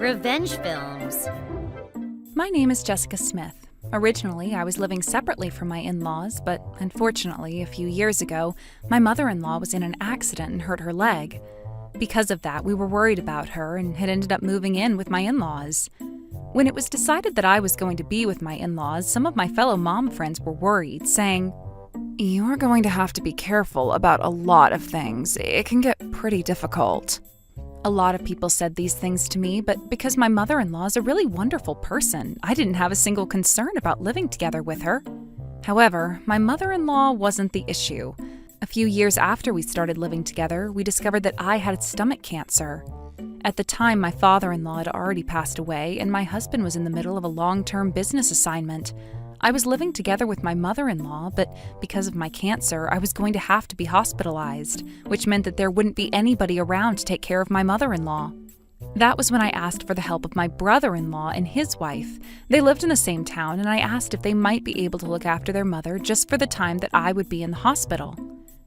Revenge films. My name is Jessica Smith. Originally, I was living separately from my in-laws, but unfortunately, a few years ago, my mother-in-law was in an accident and hurt her leg. Because of that, we were worried about her and had ended up moving in with my in-laws. When it was decided that I was going to be with my in-laws, some of my fellow mom friends were worried, saying, "You're going to have to be careful about a lot of things. It can get pretty difficult." A lot of people said these things to me, but because my mother-in-law is a really wonderful person, I didn't have a single concern about living together with her. However, my mother-in-law wasn't the issue. A few years after we started living together, we discovered that I had stomach cancer. At the time, my father-in-law had already passed away, and my husband was in the middle of a long-term business assignment. I was living together with my mother-in-law, but because of my cancer, I was going to have to be hospitalized, which meant that there wouldn't be anybody around to take care of my mother-in-law. That was when I asked for the help of my brother-in-law and his wife. They lived in the same town, and I asked if they might be able to look after their mother just for the time that I would be in the hospital.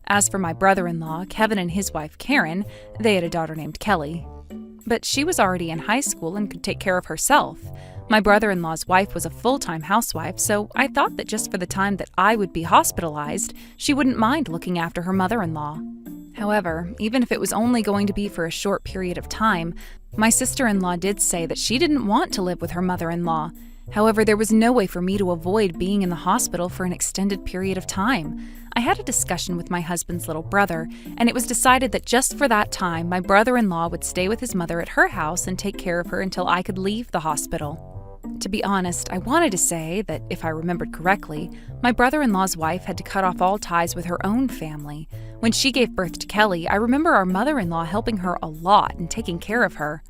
As for my brother-in-law, Kevin, and his wife, Karen, they had a daughter named Kelly. But she was already in high school and could take care of herself. My brother-in-law's wife was a full-time housewife, so I thought that just for the time that I would be hospitalized, she wouldn't mind looking after her mother-in-law. However, even if it was only going to be for a short period of time, my sister-in-law did say that she didn't want to live with her mother-in-law. However, there was no way for me to avoid being in the hospital for an extended period of time. I had a discussion with my husband's little brother, and it was decided that just for that time, my brother-in-law would stay with his mother at her house and take care of her until I could leave the hospital. To be honest, I wanted to say that, if I remembered correctly, my brother-in-law's wife had to cut off all ties with her own family. When she gave birth to Kelly, I remember our mother-in-law helping her a lot and taking care of her.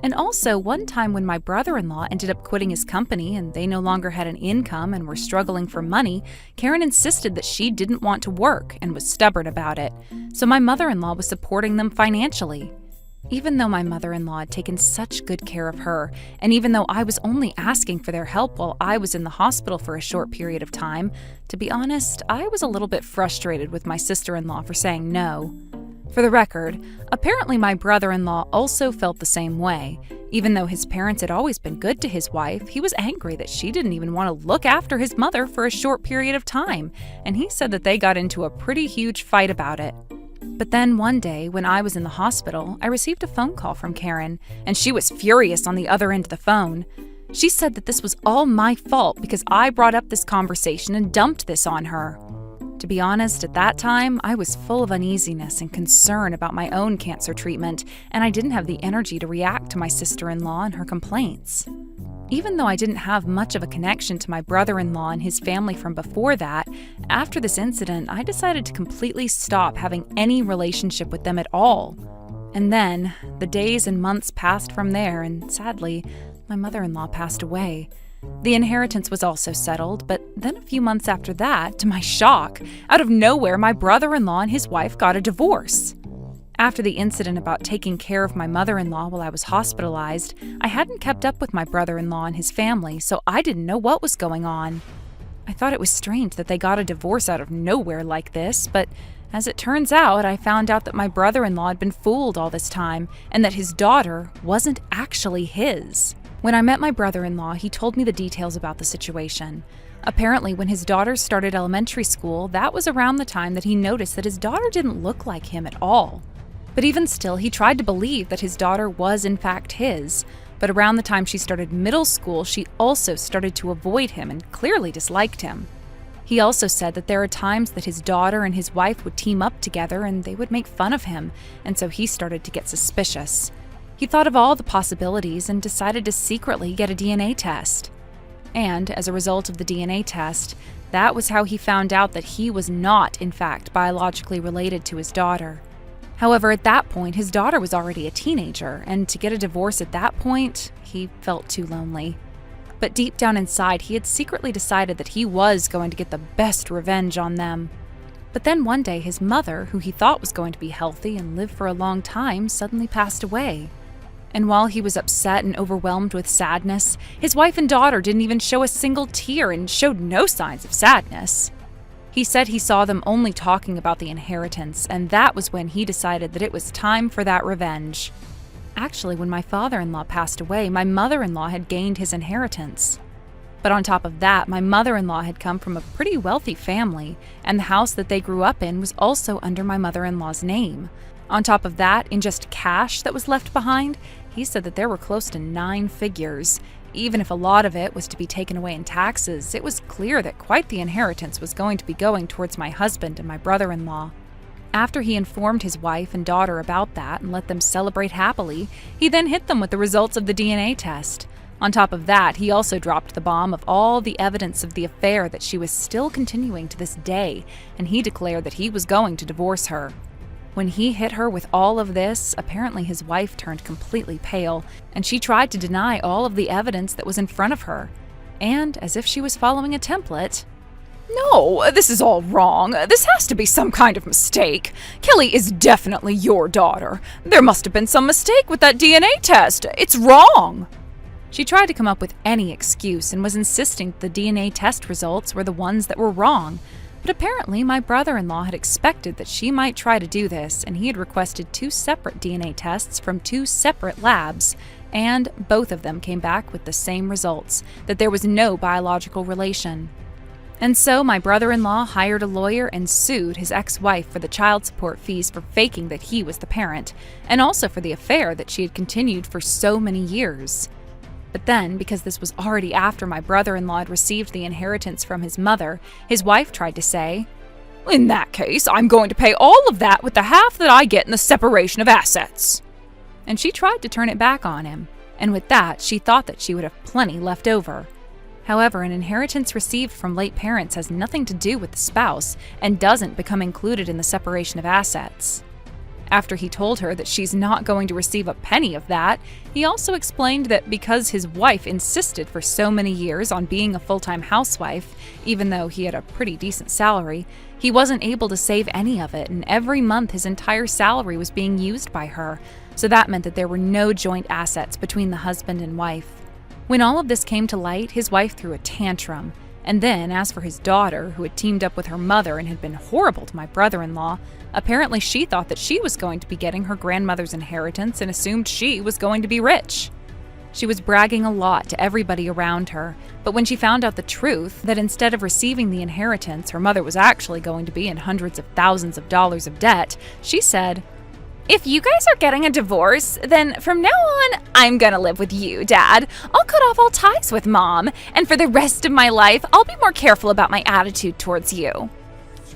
And also, one time when my brother-in-law ended up quitting his company and they no longer had an income and were struggling for money, Karen insisted that she didn't want to work and was stubborn about it. So my mother-in-law was supporting them financially. Even though my mother-in-law had taken such good care of her, and even though I was only asking for their help while I was in the hospital for a short period of time, to be honest, I was a little bit frustrated with my sister-in-law for saying no. For the record, apparently my brother-in-law also felt the same way. Even though his parents had always been good to his wife, he was angry that she didn't even want to look after his mother for a short period of time, and he said that they got into a pretty huge fight about it. But then one day, when I was in the hospital, I received a phone call from Karen, and she was furious on the other end of the phone. She said that this was all my fault because I brought up this conversation and dumped this on her. To be honest, at that time, I was full of uneasiness and concern about my own cancer treatment, and I didn't have the energy to react to my sister-in-law and her complaints. Even though I didn't have much of a connection to my brother-in-law and his family from before that, after this incident, I decided to completely stop having any relationship with them at all. And then, the days and months passed from there, and sadly, my mother-in-law passed away. The inheritance was also settled, but then a few months after that, to my shock, out of nowhere, my brother-in-law and his wife got a divorce. After the incident about taking care of my mother-in-law while I was hospitalized, I hadn't kept up with my brother-in-law and his family, so I didn't know what was going on. I thought it was strange that they got a divorce out of nowhere like this, but as it turns out, I found out that my brother-in-law had been fooled all this time, and that his daughter wasn't actually his. When I met my brother-in-law, he told me the details about the situation. Apparently, when his daughter started elementary school, that was around the time that he noticed that his daughter didn't look like him at all. But even still, he tried to believe that his daughter was in fact his. But around the time she started middle school, she also started to avoid him and clearly disliked him. He also said that there are times that his daughter and his wife would team up together and they would make fun of him, and so he started to get suspicious. He thought of all the possibilities and decided to secretly get a DNA test. And as a result of the DNA test, that was how he found out that he was not, in fact, biologically related to his daughter. However, at that point, his daughter was already a teenager, and to get a divorce at that point, he felt too lonely. But deep down inside, he had secretly decided that he was going to get the best revenge on them. But then one day, his mother, who he thought was going to be healthy and live for a long time, suddenly passed away. And while he was upset and overwhelmed with sadness, his wife and daughter didn't even show a single tear and showed no signs of sadness. He said he saw them only talking about the inheritance, and that was when he decided that it was time for that revenge. Actually, when my father-in-law passed away, my mother-in-law had gained his inheritance. But on top of that, my mother-in-law had come from a pretty wealthy family, and the house that they grew up in was also under my mother-in-law's name. On top of that, in just cash that was left behind, he said that there were close to 9 figures. Even if a lot of it was to be taken away in taxes, it was clear that quite the inheritance was going to be going towards my husband and my brother-in-law. After he informed his wife and daughter about that and let them celebrate happily, he then hit them with the results of the DNA test. On top of that, he also dropped the bomb of all the evidence of the affair that she was still continuing to this day, and he declared that he was going to divorce her. When he hit her with all of this, apparently his wife turned completely pale, and she tried to deny all of the evidence that was in front of her. And, as if she was following a template, "No, this is all wrong. This has to be some kind of mistake. Kelly is definitely your daughter. There must have been some mistake with that DNA test. It's wrong." She tried to come up with any excuse and was insisting that the DNA test results were the ones that were wrong. But apparently my brother-in-law had expected that she might try to do this, and he had requested 2 separate DNA tests from 2 separate labs, and both of them came back with the same results, that there was no biological relation. And so my brother-in-law hired a lawyer and sued his ex-wife for the child support fees for faking that he was the parent, and also for the affair that she had continued for so many years. But then, because this was already after my brother-in-law had received the inheritance from his mother, his wife tried to say, "In that case, I'm going to pay all of that with the half that I get in the separation of assets." And she tried to turn it back on him, and with that, she thought that she would have plenty left over. However, an inheritance received from late parents has nothing to do with the spouse and doesn't become included in the separation of assets. After he told her that she's not going to receive a penny of that, he also explained that because his wife insisted for so many years on being a full-time housewife, even though he had a pretty decent salary, he wasn't able to save any of it, and every month his entire salary was being used by her, so that meant that there were no joint assets between the husband and wife. When all of this came to light, his wife threw a tantrum. And then, as for his daughter, who had teamed up with her mother and had been horrible to my brother-in-law, apparently she thought that she was going to be getting her grandmother's inheritance and assumed she was going to be rich. She was bragging a lot to everybody around her, but when she found out the truth, that instead of receiving the inheritance, her mother was actually going to be in hundreds of thousands of dollars of debt, she said, "If you guys are getting a divorce, then from now on, I'm gonna live with you, Dad. I'll cut off all ties with Mom, and for the rest of my life, I'll be more careful about my attitude towards you."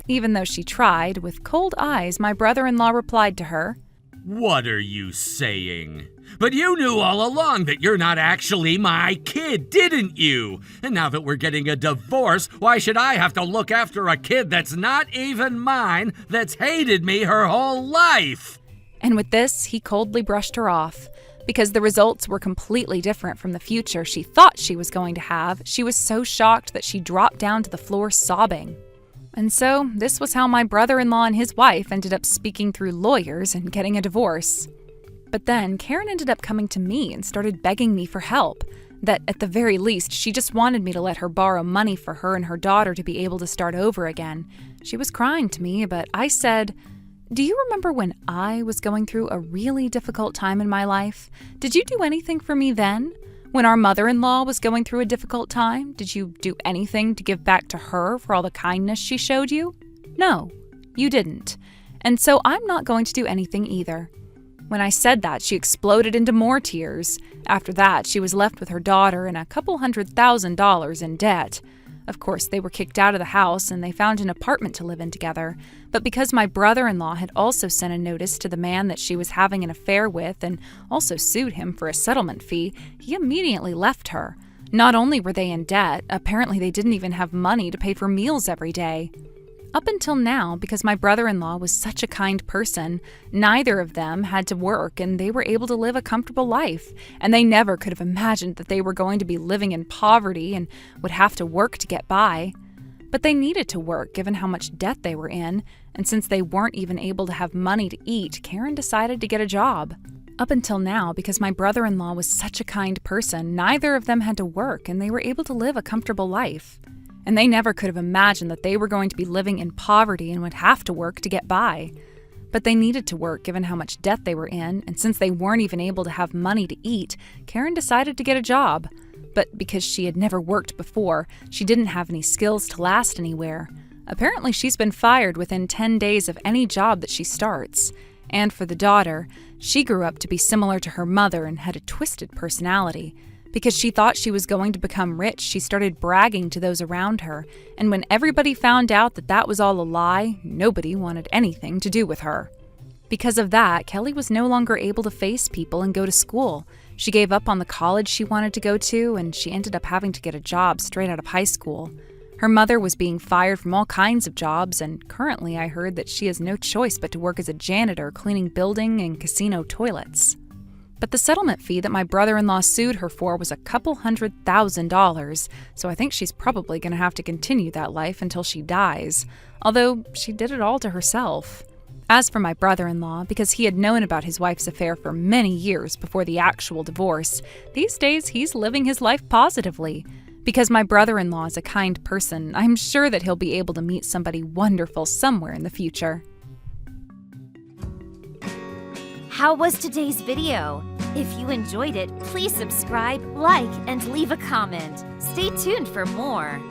Even though she tried, with cold eyes, my brother-in-law replied to her, "What are you saying? But you knew all along that you're not actually my kid, didn't you? And now that we're getting a divorce, why should I have to look after a kid that's not even mine, that's hated me her whole life?" And with this, he coldly brushed her off. Because the results were completely different from the future she thought she was going to have, she was so shocked that she dropped down to the floor sobbing. And so, this was how my brother-in-law and his wife ended up speaking through lawyers and getting a divorce. But then, Karen ended up coming to me and started begging me for help. That, at the very least, she just wanted me to let her borrow money for her and her daughter to be able to start over again. She was crying to me, but I said, "Do you remember when I was going through a really difficult time in my life? Did you do anything for me then? When our mother-in-law was going through a difficult time, did you do anything to give back to her for all the kindness she showed you? No, you didn't. And so I'm not going to do anything either." When I said that, she exploded into more tears. After that, she was left with her daughter and a couple $100,000 in debt. Of course, they were kicked out of the house and they found an apartment to live in together. But because my brother-in-law had also sent a notice to the man that she was having an affair with and also sued him for a settlement fee, he immediately left her. Not only were they in debt, apparently they didn't even have money to pay for meals every day. Up until now, because my brother-in-law was such a kind person, neither of them had to work and they were able to live a comfortable life, and they never could have imagined that they were going to be living in poverty and would have to work to get by. But they needed to work given how much debt they were in, and since they weren't even able to have money to eat, Karen decided to get a job. Up until now, because my brother-in-law was such a kind person, neither of them had to work and they were able to live a comfortable life. And they never could have imagined that they were going to be living in poverty and would have to work to get by. But they needed to work given how much debt they were in, and since they weren't even able to have money to eat, Karen decided to get a job. But because she had never worked before, she didn't have any skills to last anywhere. Apparently, she's been fired within 10 days of any job that she starts. And for the daughter, she grew up to be similar to her mother and had a twisted personality. Because she thought she was going to become rich, she started bragging to those around her, and when everybody found out that that was all a lie, nobody wanted anything to do with her. Because of that, Kelly was no longer able to face people and go to school. She gave up on the college she wanted to go to, and she ended up having to get a job straight out of high school. Her mother was being fired from all kinds of jobs, and currently I heard that she has no choice but to work as a janitor cleaning building and casino toilets. But the settlement fee that my brother-in-law sued her for was a couple $100,000, so I think she's probably going to have to continue that life until she dies, although she did it all to herself. As for my brother-in-law, because he had known about his wife's affair for many years before the actual divorce, these days he's living his life positively. Because my brother-in-law is a kind person, I'm sure that he'll be able to meet somebody wonderful somewhere in the future. How was today's video? If you enjoyed it, please subscribe, like, and leave a comment. Stay tuned for more.